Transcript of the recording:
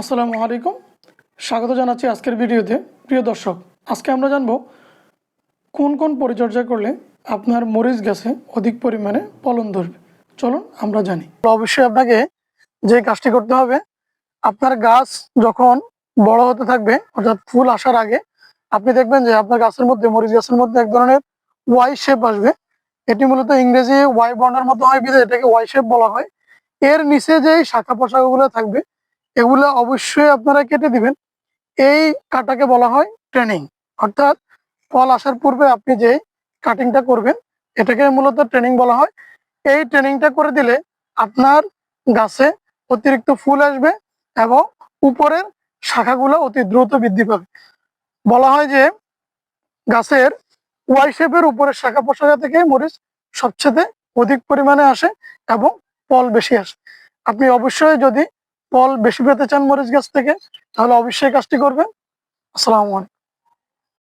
আসসালামু আলাইকুম, স্বাগত জানাচ্ছি আজকের ভিডিওতে। প্রিয় দর্শক, আজকে আমরা জানব কোন কোন পরিচর্যা করলে আপনার মরিচ গাছে অধিক পরিমাণে ফলন ধরবে। চলুন আমরা জানি। অবশ্যই আপনাকে যে কাজটি করতে হবে, আপনার গাছ যখন বড় হতে থাকবে অর্থাৎ ফুল আসার আগে আপনি দেখবেন যে আপনার গাছের মধ্যে, মরিচ গাছের মধ্যে এক ধরনের ওয়াই শেপ আসবে। এটি মূলত ইংরেজি ওয়াই বর্ণের মতো হয় বিধায় এটাকে ওয়াই শেপ বলা হয়। এর নিচে যে শাখা পোশাকগুলো থাকবে এগুলো অবশ্যই আপনারা কেটে দিবেন। এই কাটাকে বলা হয় ট্রেনিং, অর্থাৎ ফল আসার পূর্বে আপনি যে কাটিংটা করবেন এটাকে মূলত ট্রেনিং বলা হয়। এই ট্রেনিংটা করে দিলে আপনার গাছে অতিরিক্ত ফুল আসবে এবং উপরের শাখাগুলো অতি দ্রুত বৃদ্ধি পাবে। বলা হয় যে গাছের ওয়াই শেপের উপরের শাখা প্রশাখা থেকে মরিচ সবচেয়ে অধিক পরিমাণে আসে এবং ফল বেশি আসে। আপনি অবশ্যই যদি ফল বেশি পেতে চান মরিচ গাছ থেকে, তাহলে অবশ্যই কাজটি করবেন। আসসালামু আলাইকুম।